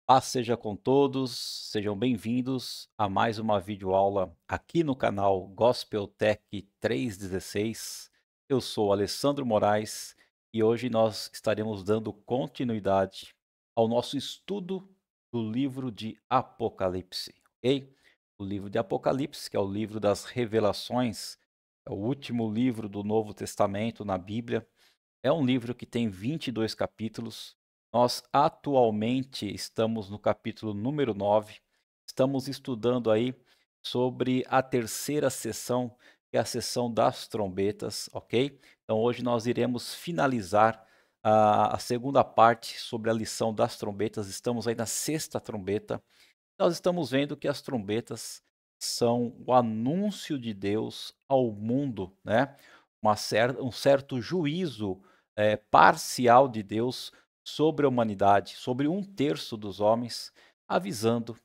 Paz seja com todos, sejam bem-vindos a mais uma videoaula aqui no canal Gospel Tech 316. Eu sou Alessandro Moraes e hoje nós estaremos dando continuidade ao nosso estudo do livro de Apocalipse, ok? O livro de Apocalipse, que é o livro das revelações, é o último livro do Novo Testamento na Bíblia. É um livro que tem 22 capítulos. Nós atualmente estamos no capítulo número 9. Estamos estudando aí sobre a terceira sessão, que é a sessão das trombetas, ok? Então hoje nós iremos finalizar a segunda parte sobre a lição das trombetas. Estamos aí na sexta trombeta. Nós estamos vendo que as trombetas são o anúncio de Deus ao mundo, né? Um certo juízo parcial de Deus sobre a humanidade, sobre um terço dos homens, avisando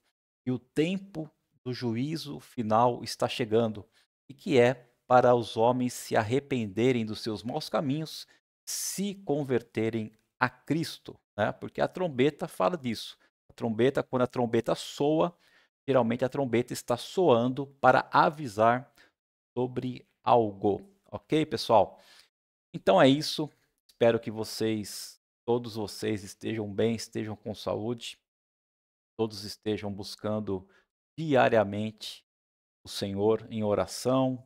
que o tempo do juízo final está chegando e que é para os homens se arrependerem dos seus maus caminhos, se converterem a Cristo, né? Porque a trombeta fala disso. A trombeta, quando a trombeta soa, geralmente a trombeta está soando para avisar sobre algo. Ok, pessoal? Então é isso. Espero que todos vocês estejam bem, estejam com saúde, todos estejam buscando diariamente o Senhor em oração,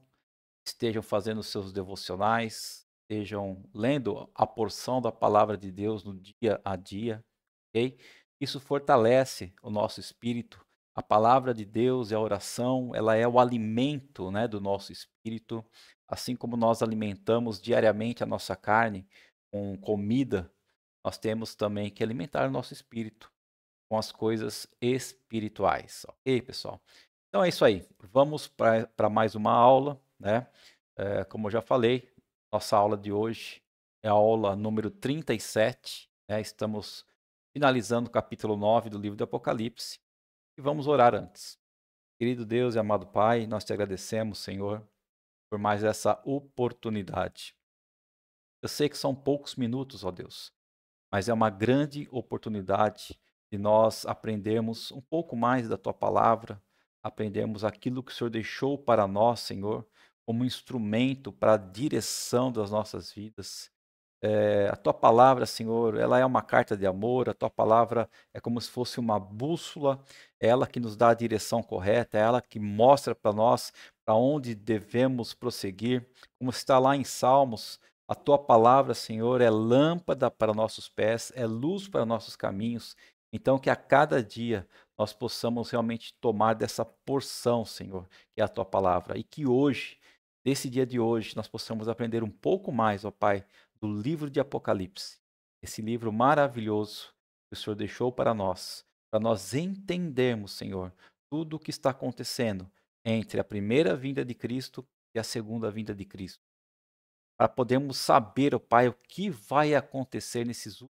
estejam fazendo seus devocionais, estejam lendo a porção da palavra de Deus no dia a dia, ok? Isso fortalece o nosso espírito. A palavra de Deus e a oração, ela é o alimento, né, do nosso espírito, assim como nós alimentamos diariamente a nossa carne com comida, nós temos também que alimentar o nosso espírito com as coisas espirituais, ok, pessoal? Então é isso aí. Vamos para mais uma aula, né? Como eu já falei, nossa aula de hoje é a aula número 37, né? Estamos finalizando o capítulo 9 do livro do Apocalipse e vamos orar antes. Querido Deus e amado Pai, nós te agradecemos, Senhor, por mais essa oportunidade. Eu sei que são poucos minutos, ó Deus, mas é uma grande oportunidade de nós aprendermos um pouco mais da tua palavra, aprendermos aquilo que o Senhor deixou para nós, Senhor, como instrumento para a direção das nossas vidas. A tua palavra, Senhor, ela é uma carta de amor, a tua palavra é como se fosse uma bússola, é ela que nos dá a direção correta, é ela que mostra para nós para onde devemos prosseguir. Como está lá em Salmos, a tua palavra, Senhor, é lâmpada para nossos pés, é luz para nossos caminhos. Então, que a cada dia nós possamos realmente tomar dessa porção, Senhor, que é a tua palavra, e que hoje, nesse dia de hoje, nós possamos aprender um pouco mais, ó Pai, do livro de Apocalipse, esse livro maravilhoso que o Senhor deixou para nós entendermos, Senhor, tudo o que está acontecendo entre a primeira vinda de Cristo e a segunda vinda de Cristo, para podermos saber, ó Pai, o que vai acontecer nesses últimos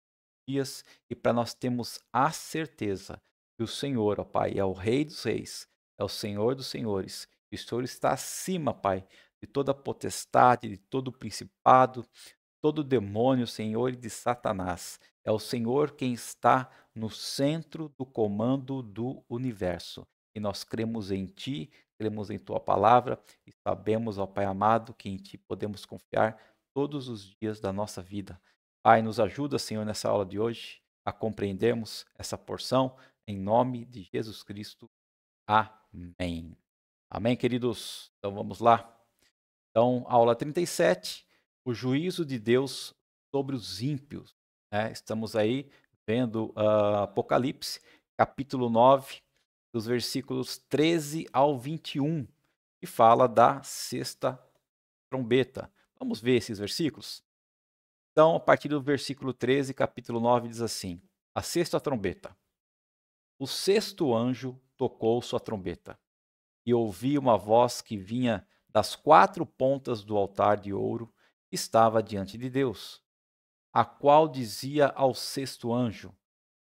dias e para nós termos a certeza que o Senhor, ó Pai, é o Rei dos Reis, é o Senhor dos Senhores, e o Senhor está acima, Pai, de toda potestade, de todo principado, todo demônio, Senhor, e de Satanás. É o Senhor quem está no centro do comando do universo. E nós cremos em Ti, cremos em Tua palavra e sabemos, ó Pai amado, que em Ti podemos confiar todos os dias da nossa vida. Pai, nos ajuda, Senhor, nessa aula de hoje a compreendermos essa porção em nome de Jesus Cristo. Amém. Amém, queridos? Então vamos lá. Então, aula 37, o juízo de Deus sobre os ímpios, né? Estamos aí vendo Apocalipse, capítulo 9, dos versículos 13 ao 21, que fala da sexta trombeta. Vamos ver esses versículos? Então, a partir do versículo 13, capítulo 9, diz assim: a sexta trombeta. O sexto anjo tocou sua trombeta, e ouvi uma voz que vinha das quatro pontas do altar de ouro que estava diante de Deus, a qual dizia ao sexto anjo,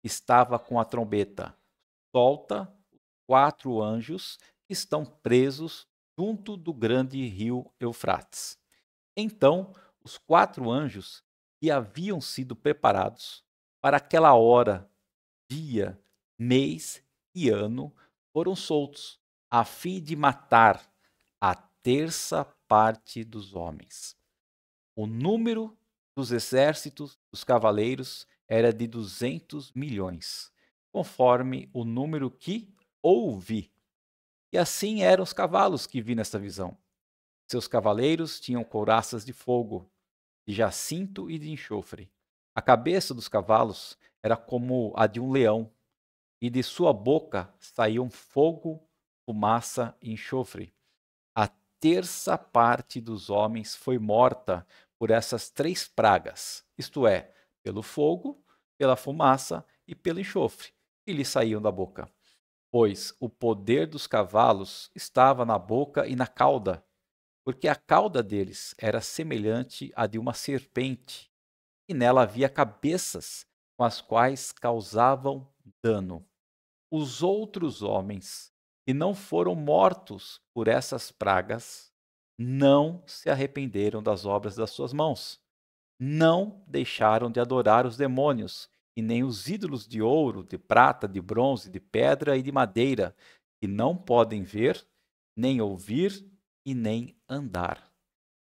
que estava com a trombeta: solta os quatro anjos que estão presos junto do grande rio Eufrates. Então, os quatro anjos que haviam sido preparados para aquela hora, dia mês e ano foram soltos, a fim de matar a terça parte dos homens. O número dos exércitos dos cavaleiros era de 200 milhões, conforme o número que ouvi. E assim eram os cavalos que vi nesta visão. Seus cavaleiros tinham couraças de fogo, de jacinto e de enxofre. A cabeça dos cavalos era como a de um leão, e de sua boca saíam fogo, fumaça e enxofre. A terça parte dos homens foi morta por essas 3 pragas, isto é, pelo fogo, pela fumaça e pelo enxofre, que lhes saíam da boca. Pois o poder dos cavalos estava na boca e na cauda, porque a cauda deles era semelhante à de uma serpente, e nela havia cabeças com as quais causavam dano. Os outros homens que não foram mortos por essas pragas não se arrependeram das obras das suas mãos, não deixaram de adorar os demônios e nem os ídolos de ouro, de prata, de bronze, de pedra e de madeira, que não podem ver, nem ouvir e nem andar.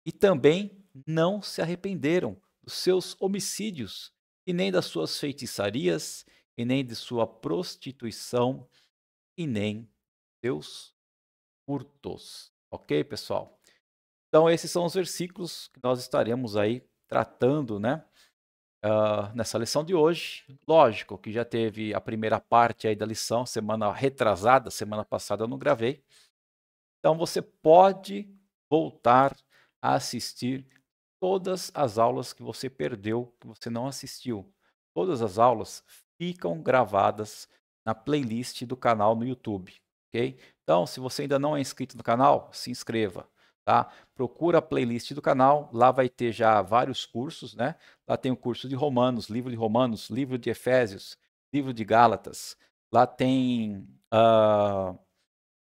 E também não se arrependeram dos seus homicídios, e nem das suas feitiçarias, e nem de sua prostituição, e nem seus furtos. Ok, pessoal? Então, esses são os versículos que nós estaremos aí tratando, né? Nessa lição de hoje. Lógico que já teve a primeira parte aí da lição, semana retrasada, semana passada eu não gravei. Então, você pode voltar a assistir todas as aulas que você perdeu, que você não assistiu. Todas as aulas ficam gravadas na playlist do canal no YouTube, ok? Então, se você ainda não é inscrito no canal, se inscreva, tá? Procura a playlist do canal, lá vai ter já vários cursos, né? Lá tem o curso de Romanos, livro de Efésios, livro de Gálatas. Lá tem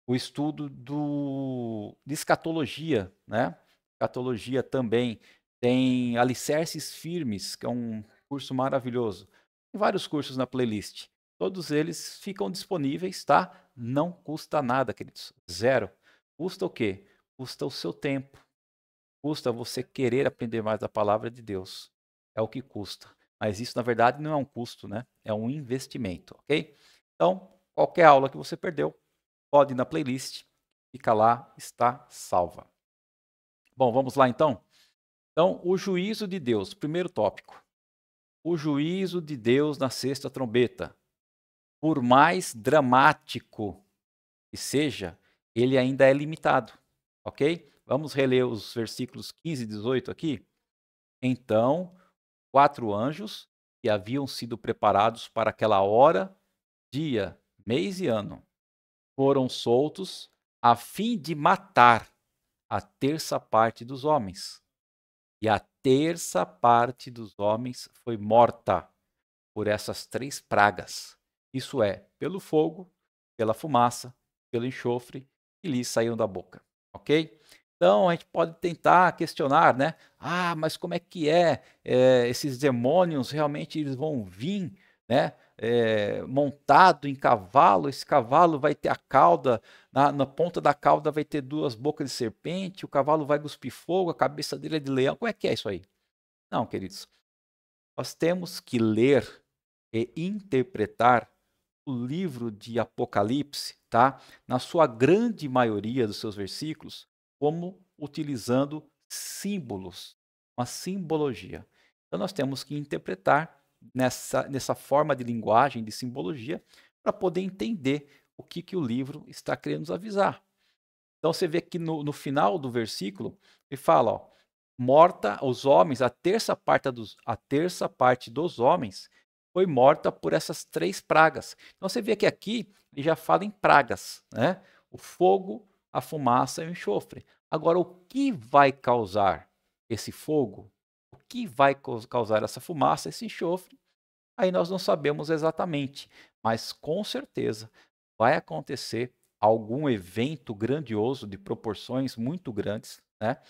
o estudo de escatologia, né? Escatologia também tem Alicerces Firmes, que é um curso maravilhoso. Tem vários cursos na playlist. Todos eles ficam disponíveis, tá? Não custa nada, queridos. Zero. Custa o quê? Custa o seu tempo. Custa você querer aprender mais da palavra de Deus. É o que custa. Mas isso, na verdade, não é um custo, né? É um investimento, ok? Então, qualquer aula que você perdeu, pode ir na playlist, fica lá, está salva. Bom, vamos lá então? Então, o juízo de Deus, primeiro tópico. O juízo de Deus na sexta trombeta. Por mais dramático que seja, ele ainda é limitado, ok? Vamos reler os versículos 15 e 18 aqui? Então, 4 anjos que haviam sido preparados para aquela hora, dia, mês e ano, foram soltos a fim de matar a terça parte dos homens. E a terça parte dos homens foi morta por essas 3 pragas. Isso é, pelo fogo, pela fumaça, pelo enxofre que lhes saíram da boca. Ok? Então a gente pode tentar questionar, né? Ah, mas como é que esses demônios realmente eles vão vir, né? Montado em cavalo, esse cavalo vai ter a cauda, na ponta da cauda vai ter 2 bocas de serpente, o cavalo vai cuspir fogo, a cabeça dele é de leão. Como é que é isso aí? Não, queridos, nós temos que ler e interpretar o livro de Apocalipse, tá? Na sua grande maioria dos seus versículos, como utilizando símbolos, uma simbologia. Então nós temos que interpretar nessa forma de linguagem, de simbologia, para poder entender o que o livro está querendo nos avisar. Então você vê que no final do versículo, ele fala, ó, morta os homens, a terça parte dos homens foi morta por essas 3 pragas. Então você vê que aqui ele já fala em pragas, né? O fogo, a fumaça e o enxofre. Agora, o que vai causar esse fogo? O que vai causar essa fumaça, esse enxofre? Aí nós não sabemos exatamente, mas com certeza vai acontecer algum evento grandioso de proporções muito grandes, né?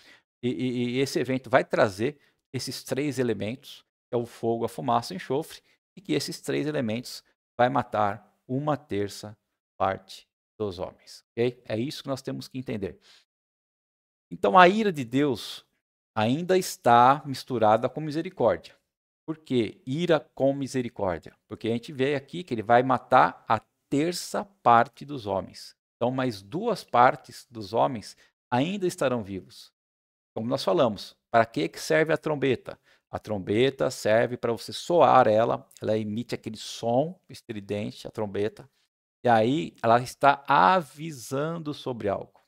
E esse evento vai trazer esses 3 elementos, que é o fogo, a fumaça e o enxofre, e que esses 3 elementos vai matar uma terça parte dos homens. Ok? É isso que nós temos que entender. Então, a ira de Deus ainda está misturada com misericórdia. Por quê? Ira com misericórdia. Porque a gente vê aqui que ele vai matar a terça parte dos homens. Então, mais duas partes dos homens ainda estarão vivos. Como nós falamos, para que serve a trombeta? A trombeta serve para você soar ela emite aquele som estridente, a trombeta, e aí ela está avisando sobre algo.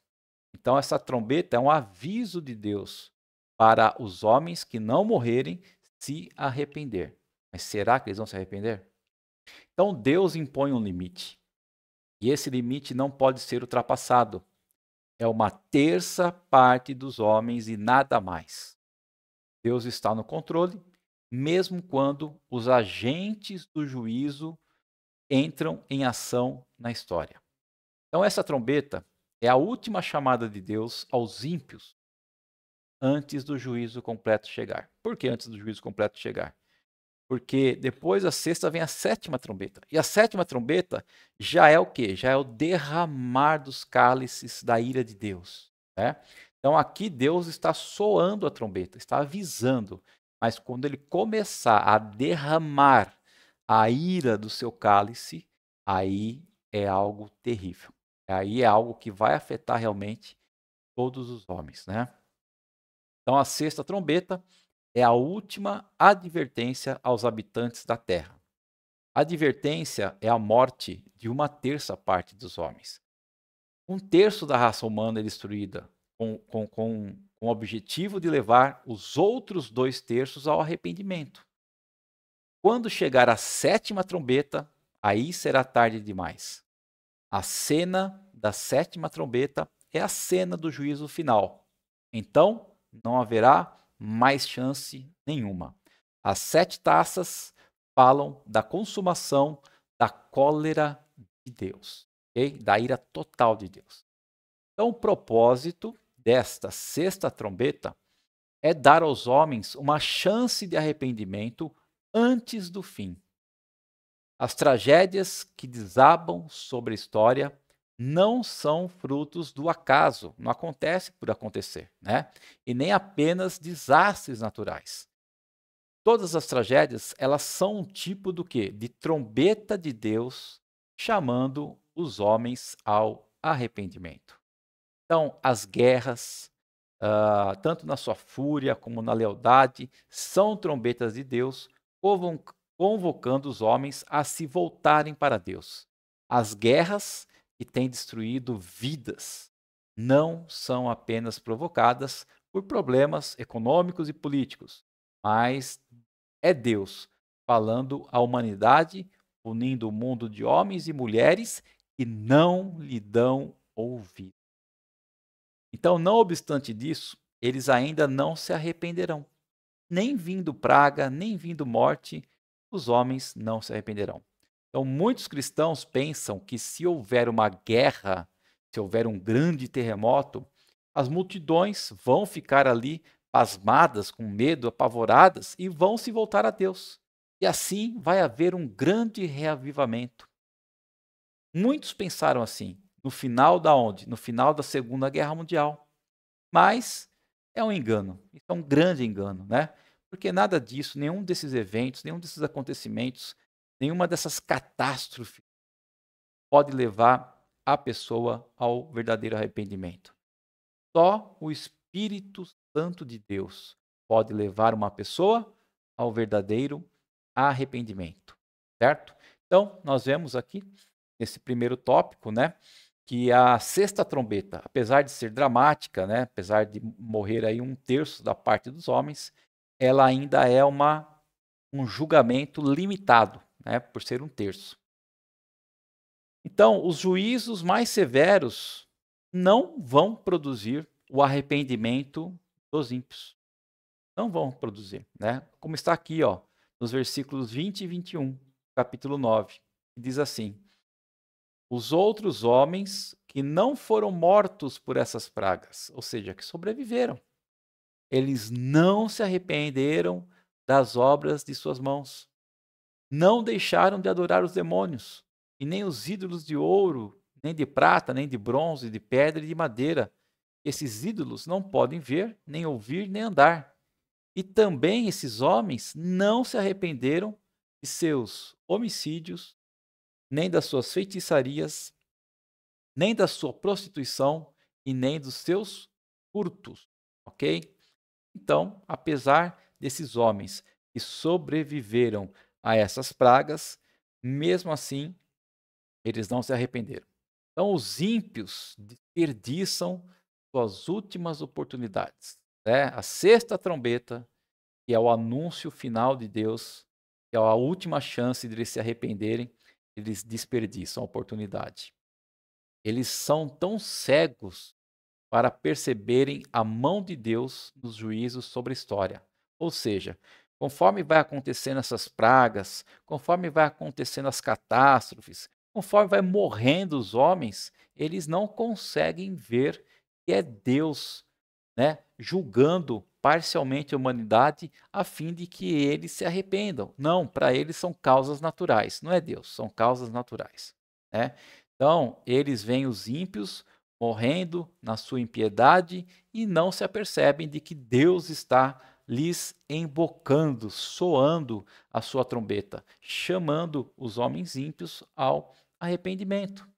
Então, essa trombeta é um aviso de Deus para os homens que não morrerem se arrepender. Mas será que eles vão se arrepender? Então, Deus impõe um limite. E esse limite não pode ser ultrapassado. É uma terça parte dos homens e nada mais. Deus está no controle, mesmo quando os agentes do juízo entram em ação na história. Então, essa trombeta é a última chamada de Deus aos ímpios antes do juízo completo chegar. Por que antes do juízo completo chegar? Porque depois da sexta vem a sétima trombeta. E a sétima trombeta já é o quê? Já é o derramar dos cálices da ira de Deus. Né? Então aqui Deus está soando a trombeta, está avisando. Mas quando ele começar a derramar a ira do seu cálice, aí é algo terrível. Aí é algo que vai afetar realmente todos os homens, né? Então a sexta trombeta é a última advertência aos habitantes da terra. A advertência é a morte de uma terça parte dos homens. Um terço da raça humana é destruída com o objetivo de levar os outros dois terços ao arrependimento. Quando chegar a sétima trombeta, aí será tarde demais. A cena da sétima trombeta é a cena do juízo final. Então, não haverá mais chance nenhuma. As 7 taças falam da consumação da cólera de Deus, okay? Da ira total de Deus. Então, o propósito desta sexta trombeta é dar aos homens uma chance de arrependimento antes do fim. As tragédias que desabam sobre a história não são frutos do acaso, não acontece por acontecer, né? E nem apenas desastres naturais. Todas as tragédias, elas são um tipo do quê? De trombeta de Deus chamando os homens ao arrependimento. Então, as guerras, tanto na sua fúria como na lealdade, são trombetas de Deus convocando os homens a se voltarem para Deus. As guerras que têm destruído vidas não são apenas provocadas por problemas econômicos e políticos, mas é Deus falando à humanidade, unindo o mundo de homens e mulheres que não lhe dão ouvido. Então, não obstante disso, eles ainda não se arrependerão. Nem vindo praga, nem vindo morte, os homens não se arrependerão. Então, muitos cristãos pensam que se houver uma guerra, se houver um grande terremoto, as multidões vão ficar ali pasmadas, com medo, apavoradas e vão se voltar a Deus. E assim vai haver um grande reavivamento. Muitos pensaram assim, no final da onde? No final da Segunda Guerra Mundial. Mas é um engano, isso é um grande engano, né? Porque nada disso, nenhum desses eventos, nenhum desses acontecimentos, nenhuma dessas catástrofes pode levar a pessoa ao verdadeiro arrependimento. Só o Espírito Santo de Deus pode levar uma pessoa ao verdadeiro arrependimento, certo? Então, nós vemos aqui, nesse primeiro tópico, né, que a sexta trombeta, apesar de ser dramática, né, apesar de morrer aí um terço da parte dos homens, ela ainda é um julgamento limitado, né, por ser um terço. Então, os juízos mais severos não vão produzir o arrependimento dos ímpios. Não vão produzir, né? Como está aqui, ó, nos versículos 20 e 21, capítulo 9, que diz assim: os outros homens que não foram mortos por essas pragas, ou seja, que sobreviveram, eles não se arrependeram das obras de suas mãos, não deixaram de adorar os demônios, e nem os ídolos de ouro, nem de prata, nem de bronze, de pedra e de madeira. Esses ídolos não podem ver, nem ouvir, nem andar. E também esses homens não se arrependeram de seus homicídios, nem das suas feitiçarias, nem da sua prostituição e nem dos seus furtos, ok? Então, apesar desses homens que sobreviveram a essas pragas, mesmo assim, eles não se arrependeram. Então, os ímpios desperdiçam suas últimas oportunidades. Né? A sexta trombeta, que é o anúncio final de Deus, que é a última chance de eles se arrependerem, eles desperdiçam a oportunidade. Eles são tão cegos para perceberem a mão de Deus nos juízos sobre a história. Ou seja, conforme vai acontecendo essas pragas, conforme vai acontecendo as catástrofes, conforme vai morrendo os homens, eles não conseguem ver que é Deus, né, julgando parcialmente a humanidade a fim de que eles se arrependam. Não, para eles são causas naturais, não é Deus, são causas naturais, né? Então, eles veem os ímpios morrendo na sua impiedade e não se apercebem de que Deus está lhes embocando, soando a sua trombeta, chamando os homens ímpios ao arrependimento.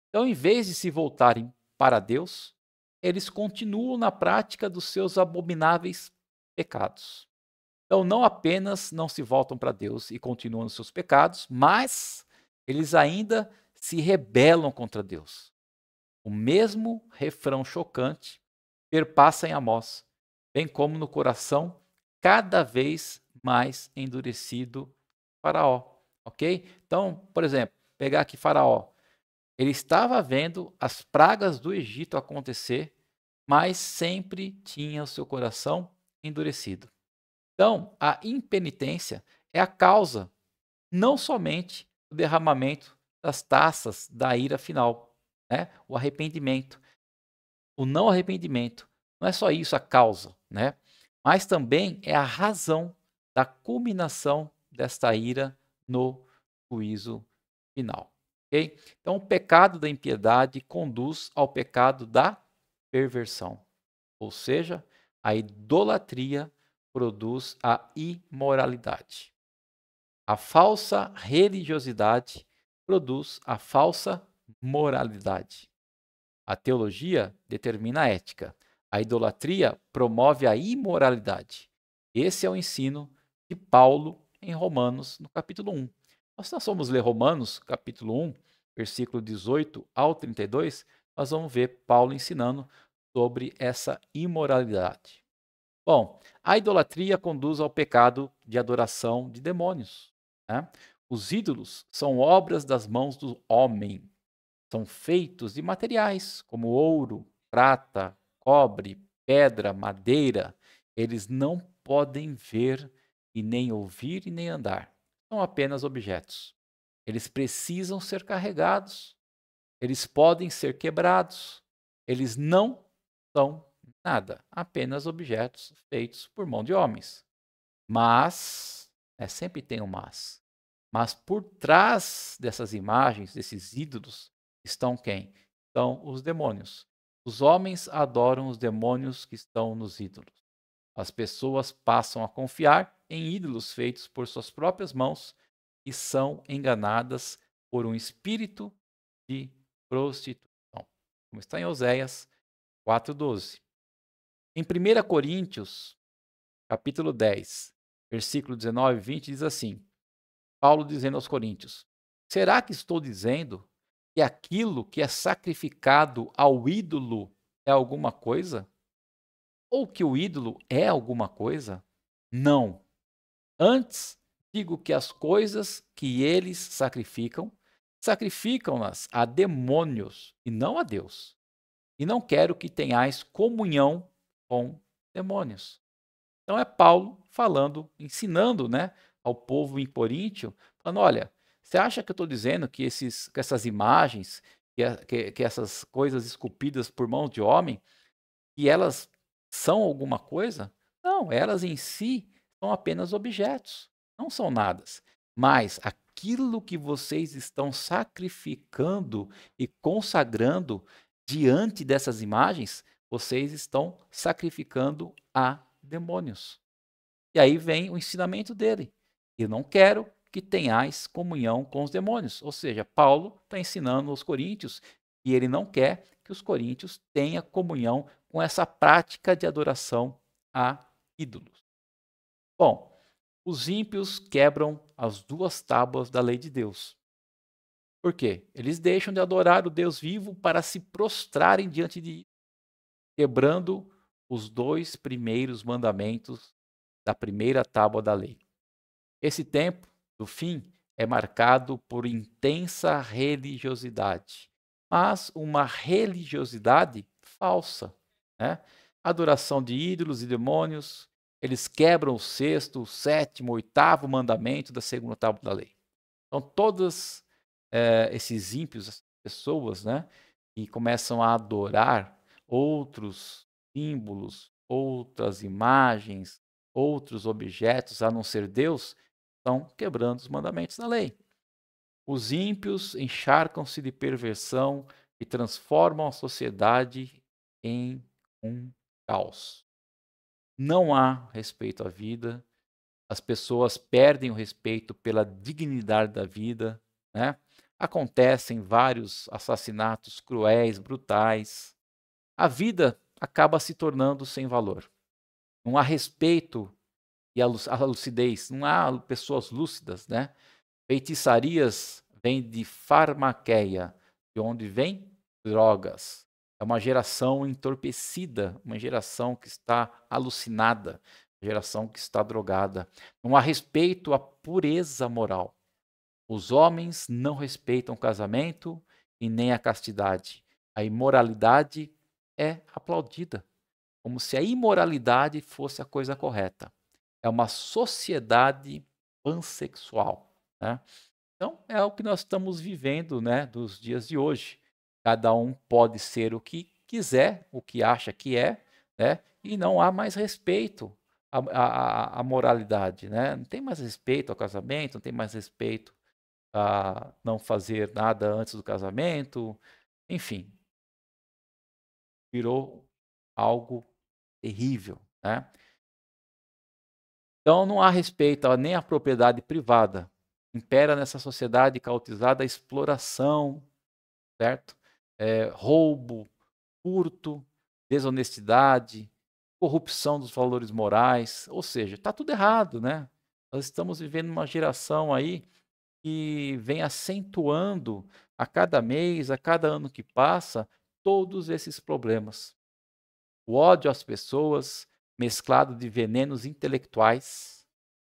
Então, em vez de se voltarem para Deus, eles continuam na prática dos seus abomináveis pecados. Então, não apenas não se voltam para Deus e continuam nos seus pecados, mas eles ainda se rebelam contra Deus. O mesmo refrão chocante perpassa em Amós, bem como no coração cada vez mais endurecido de Faraó, ok? Então, por exemplo, pegar aqui Faraó. Ele estava vendo as pragas do Egito acontecer, mas sempre tinha o seu coração endurecido. Então, a impenitência é a causa, não somente do derramamento das taças da ira final, né? O arrependimento. O não arrependimento não é só isso a causa, né? Mas também é a razão da culminação desta ira no juízo final. Okay? Então, o pecado da impiedade conduz ao pecado da perversão, ou seja, a idolatria produz a imoralidade. A falsa religiosidade produz a falsa moralidade. A teologia determina a ética. A idolatria promove a imoralidade. Esse é o ensino de Paulo em Romanos, no capítulo 1. Se nós formos ler Romanos, capítulo 1, versículo 18 ao 32, nós vamos ver Paulo ensinando sobre essa imoralidade. Bom, a idolatria conduz ao pecado de adoração de demônios. Né? Os ídolos são obras das mãos do homem. São feitos de materiais como ouro, prata, cobre, pedra, madeira. Eles não podem ver e nem ouvir e nem andar. São apenas objetos. Eles precisam ser carregados. Eles podem ser quebrados. Eles não são nada, apenas objetos feitos por mão de homens. Mas, sempre tem um mas por trás dessas imagens, desses ídolos, estão quem? Estão os demônios. Os homens adoram os demônios que estão nos ídolos. As pessoas passam a confiar em ídolos feitos por suas próprias mãos e são enganadas por um espírito de prostituição. Como está em Oséias 4:12. Em 1 Coríntios, capítulo 10, versículo 19 e 20, diz assim: Paulo dizendo aos Coríntios: será que estou dizendo que aquilo que é sacrificado ao ídolo é alguma coisa? Ou que o ídolo é alguma coisa? Não. Antes, digo que as coisas que eles sacrificam, sacrificam-nas a demônios e não a Deus. E não quero que tenhais comunhão com demônios. Então é Paulo falando, ensinando, né, ao povo em Coríntio, falando: olha, você acha que eu estou dizendo que essas imagens, que essas coisas esculpidas por mãos de homem, que elas são alguma coisa? Não, elas em si são apenas objetos, não são nada. Mas aquilo que vocês estão sacrificando e consagrando diante dessas imagens, vocês estão sacrificando a demônios. E aí vem o ensinamento dele. Eu não quero que tenhais comunhão com os demônios. Ou seja, Paulo está ensinando aos coríntios e ele não quer que os coríntios tenham comunhão com essa prática de adoração a ídolos. Bom, os ímpios quebram as duas tábuas da lei de Deus. Por quê? Eles deixam de adorar o Deus vivo para se prostrarem diante de, quebrando os dois primeiros mandamentos da primeira tábua da lei. Esse tempo do fim é marcado por intensa religiosidade, mas uma religiosidade falsa, né? Adoração de ídolos e demônios, eles quebram o sexto, o sétimo, o oitavo mandamento da segunda tábua da lei. Então, todos esses ímpios, as pessoas, né, que começam a adorar outros símbolos, outras imagens, outros objetos, a não ser Deus, estão quebrando os mandamentos da lei. Os ímpios encharcam-se de perversão e transformam a sociedade em um caos. Não há respeito à vida, as pessoas perdem o respeito pela dignidade da vida, né? Acontecem vários assassinatos cruéis, brutais. A vida acaba se tornando sem valor. Não há respeito e a lucidez, não há pessoas lúcidas, né? Feitiçarias vêm de farmaqueia, de onde vem drogas. É uma geração entorpecida, uma geração que está alucinada, uma geração que está drogada. Não há respeito à pureza moral. Os homens não respeitam o casamento e nem a castidade. A imoralidade é aplaudida, como se a imoralidade fosse a coisa correta. É uma sociedade pansexual, né? Então, é o que nós estamos vivendo, né, dos dias de hoje. Cada um pode ser o que quiser, o que acha que é, né, e não há mais respeito à moralidade, né? Não tem mais respeito ao casamento, não tem mais respeito a não fazer nada antes do casamento, enfim, virou algo terrível, né? Então não há respeito nem à propriedade privada. Impera nessa sociedade caotizada a exploração, certo? Roubo, furto, desonestidade, corrupção dos valores morais, ou seja, está tudo errado, né? Nós estamos vivendo uma geração aí que vem acentuando a cada mês, a cada ano que passa, todos esses problemas. O ódio às pessoas, mesclado de venenos intelectuais,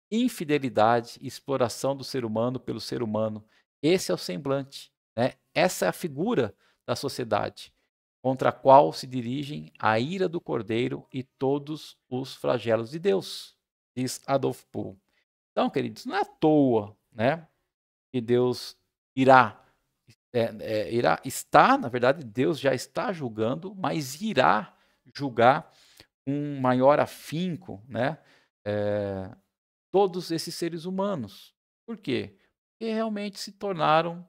infidelidade e exploração do ser humano pelo ser humano. Esse é o semblante, né? Essa é a figura da sociedade contra a qual se dirigem a ira do Cordeiro e todos os flagelos de Deus, diz Adolf Pohl. Então, queridos, não é à toa, né, que Deus irá, está, na verdade, Deus já está julgando, mas irá julgar com maior afinco, né, é, todos esses seres humanos. Por quê? Porque realmente se tornaram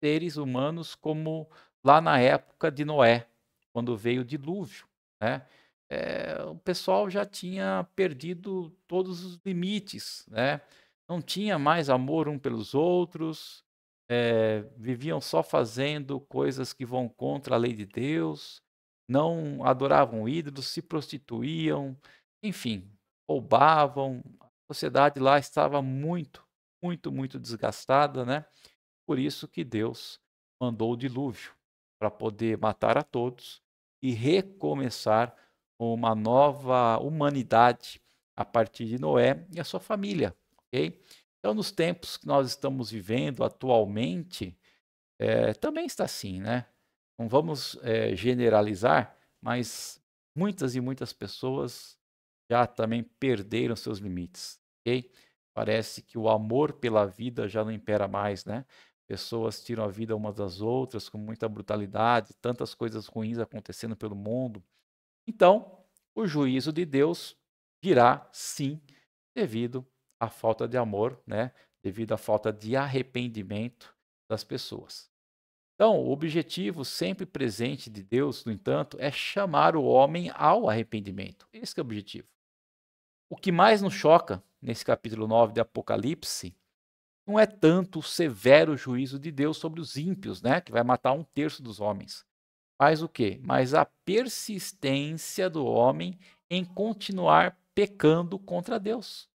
seres humanos como lá na época de Noé, quando veio o dilúvio, né? O pessoal já tinha perdido todos os limites, né? Não tinha mais amor um pelos outros, viviam só fazendo coisas que vão contra a lei de Deus, não adoravam ídolos, se prostituíam, enfim, roubavam. A sociedade lá estava muito, muito, muito desgastada, né? Por isso que Deus mandou o dilúvio, para poder matar a todos e recomeçar uma nova humanidade a partir de Noé e a sua família, ok? Então, nos tempos que nós estamos vivendo atualmente, também está assim, né? Não vamos generalizar, mas muitas e muitas pessoas já também perderam seus limites, ok? Parece que o amor pela vida já não impera mais, né? Pessoas tiram a vida umas das outras com muita brutalidade, tantas coisas ruins acontecendo pelo mundo. Então, o juízo de Deus virá sim, devido à falta de amor, né, devido à falta de arrependimento das pessoas. Então, o objetivo sempre presente de Deus, no entanto, é chamar o homem ao arrependimento. Esse que é o objetivo. O que mais nos choca nesse capítulo 9 de Apocalipse não é tanto o severo juízo de Deus sobre os ímpios, né, que vai matar um terço dos homens. Mas o quê? Mas a persistência do homem em continuar pecando contra Deus,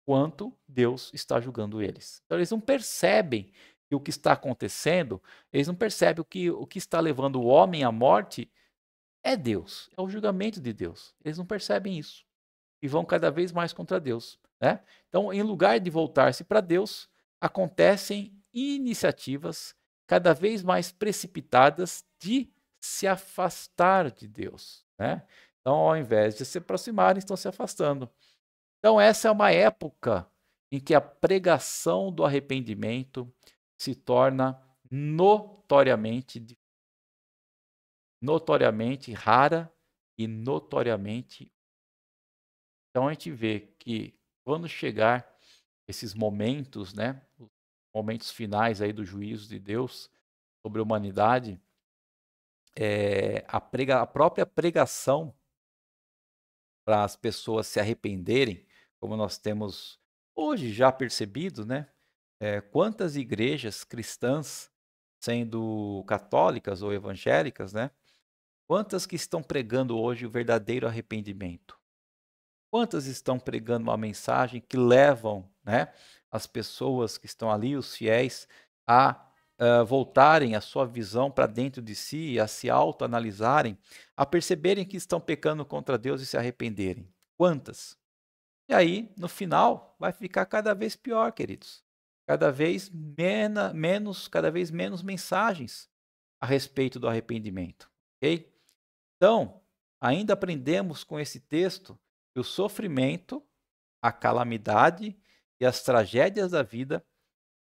quanto Deus está julgando eles. Então eles não percebem que o que está acontecendo, eles não percebem o que está levando o homem à morte é Deus, é o julgamento de Deus. Eles não percebem isso e vão cada vez mais contra Deus, né? Então, em lugar de voltar-se para Deus, acontecem iniciativas cada vez mais precipitadas de se afastar de Deus, né? Então, ao invés de se aproximarem, estão se afastando. Então, essa é uma época em que a pregação do arrependimento se torna notoriamente rara e notoriamente. Então, a gente vê que quando chegar esses momentos, né, os momentos finais aí do juízo de Deus sobre a humanidade, a própria pregação para as pessoas se arrependerem, como nós temos hoje já percebido, né? Quantas igrejas cristãs, sendo católicas ou evangélicas, né? Quantas que estão pregando hoje o verdadeiro arrependimento? Quantas estão pregando uma mensagem que levam, né, as pessoas que estão ali, os fiéis, a voltarem a sua visão para dentro de si, a se autoanalisarem, a perceberem que estão pecando contra Deus e se arrependerem? Quantas? E aí, no final, vai ficar cada vez pior, queridos. Cada vez menos mensagens a respeito do arrependimento, ok? Então, ainda aprendemos com esse texto que o sofrimento, a calamidade e as tragédias da vida,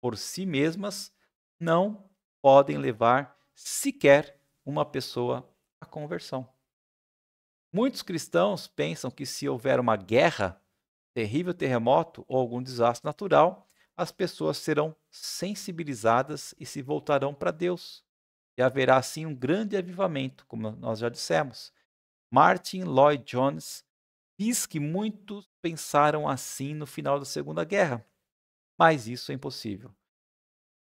por si mesmas, não podem levar sequer uma pessoa à conversão. Muitos cristãos pensam que se houver uma guerra, terrível terremoto ou algum desastre natural, as pessoas serão sensibilizadas e se voltarão para Deus. E haverá assim um grande avivamento, como nós já dissemos. Martin Lloyd Jones diz que muitos pensaram assim no final da Segunda Guerra, mas isso é impossível.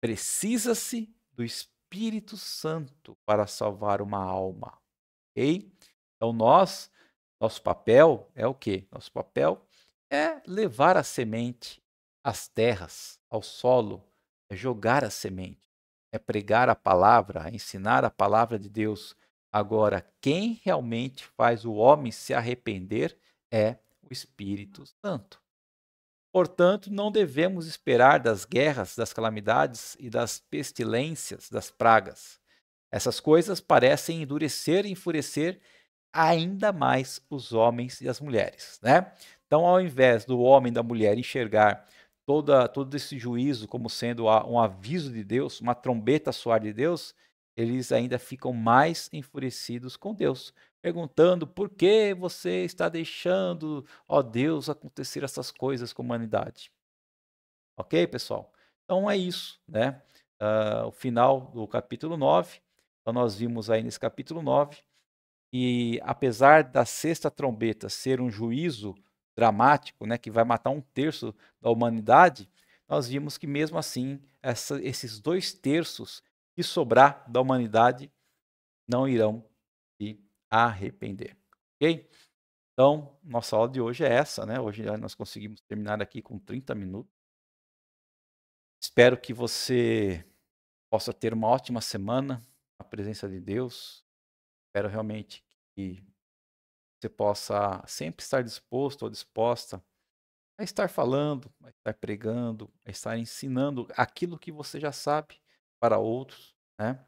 Precisa-se do Espírito Santo para salvar uma alma, ok? Então nosso papel é o quê? Nosso papel é levar a semente às terras, ao solo, é jogar a semente, é pregar a palavra, é ensinar a palavra de Deus. Agora, quem realmente faz o homem se arrepender é o Espírito Santo. Portanto, não devemos esperar das guerras, das calamidades e das pestilências, das pragas. Essas coisas parecem endurecer e enfurecer ainda mais os homens e as mulheres, né? Então, ao invés do homem e da mulher enxergar todo esse juízo como sendo um aviso de Deus, uma trombeta soar de Deus, eles ainda ficam mais enfurecidos com Deus, perguntando por que você está deixando, ó Deus, acontecer essas coisas com a humanidade. Ok, pessoal? Então é isso, né? O final do capítulo 9. Então nós vimos aí nesse capítulo 9 e apesar da sexta trombeta ser um juízo dramático, né, que vai matar um terço da humanidade, nós vimos que mesmo assim esses dois terços que sobrar da humanidade não irão se arrepender, ok? Então, nossa aula de hoje é essa, né? Hoje nós conseguimos terminar aqui com 30 minutos. Espero que você possa ter uma ótima semana na presença de Deus. Espero realmente que você possa sempre estar disposto ou disposta a estar falando, a estar pregando, a estar ensinando aquilo que você já sabe para outros, né?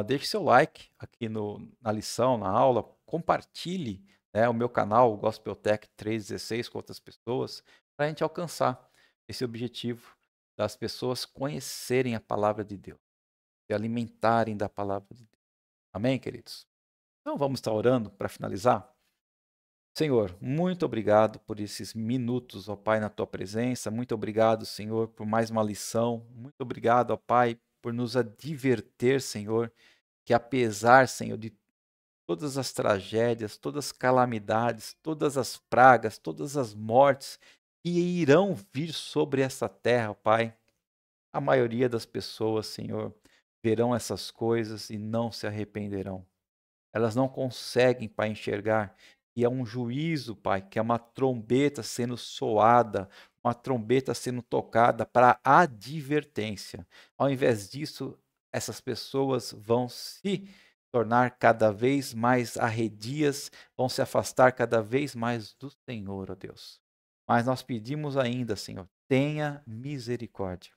Deixe seu like aqui na lição, na aula, compartilhe, né, o meu canal, o Gospel Tech 316, com outras pessoas, para a gente alcançar esse objetivo das pessoas conhecerem a palavra de Deus, se alimentarem da palavra de Deus. Amém, queridos? Então vamos estar orando para finalizar? Senhor, muito obrigado por esses minutos, ó Pai, na tua presença. Muito obrigado, Senhor, por mais uma lição. Muito obrigado, ó Pai, por nos adverter, Senhor, que apesar, Senhor, de todas as tragédias, todas as calamidades, todas as pragas, todas as mortes que irão vir sobre essa terra, ó Pai, a maioria das pessoas, Senhor, verão essas coisas e não se arrependerão. Elas não conseguem, Pai, enxergar que é um juízo, Pai, que é uma trombeta sendo soada, uma trombeta sendo tocada para advertência. Ao invés disso, essas pessoas vão se tornar cada vez mais arredias, vão se afastar cada vez mais do Senhor, ó Deus. Mas nós pedimos ainda, Senhor, tenha misericórdia.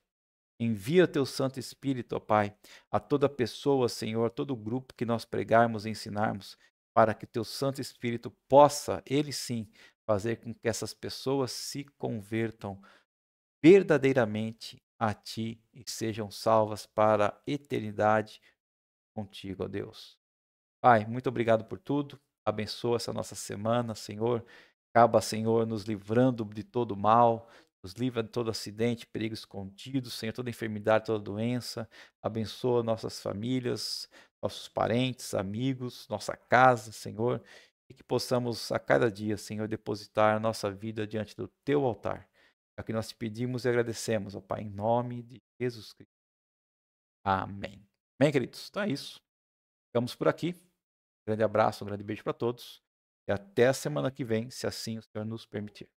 Envia teu Santo Espírito, ó Pai, a toda pessoa, Senhor, a todo grupo que nós pregarmos e ensinarmos, para que teu Santo Espírito possa, ele sim, fazer com que essas pessoas se convertam verdadeiramente a Ti e sejam salvas para a eternidade contigo, ó Deus. Pai, muito obrigado por tudo. Abençoa essa nossa semana, Senhor. Acaba, Senhor, nos livrando de todo mal, nos livra de todo acidente, perigo escondido, Senhor, toda enfermidade, toda doença. Abençoa nossas famílias, nossos parentes, amigos, nossa casa, Senhor, e que possamos a cada dia, Senhor, depositar a nossa vida diante do Teu altar. É o que nós te pedimos e agradecemos, ó Pai, em nome de Jesus Cristo. Amém. Bem, queridos, então é isso. Ficamos por aqui. Grande abraço, um grande beijo para todos e até a semana que vem, se assim o Senhor nos permitir.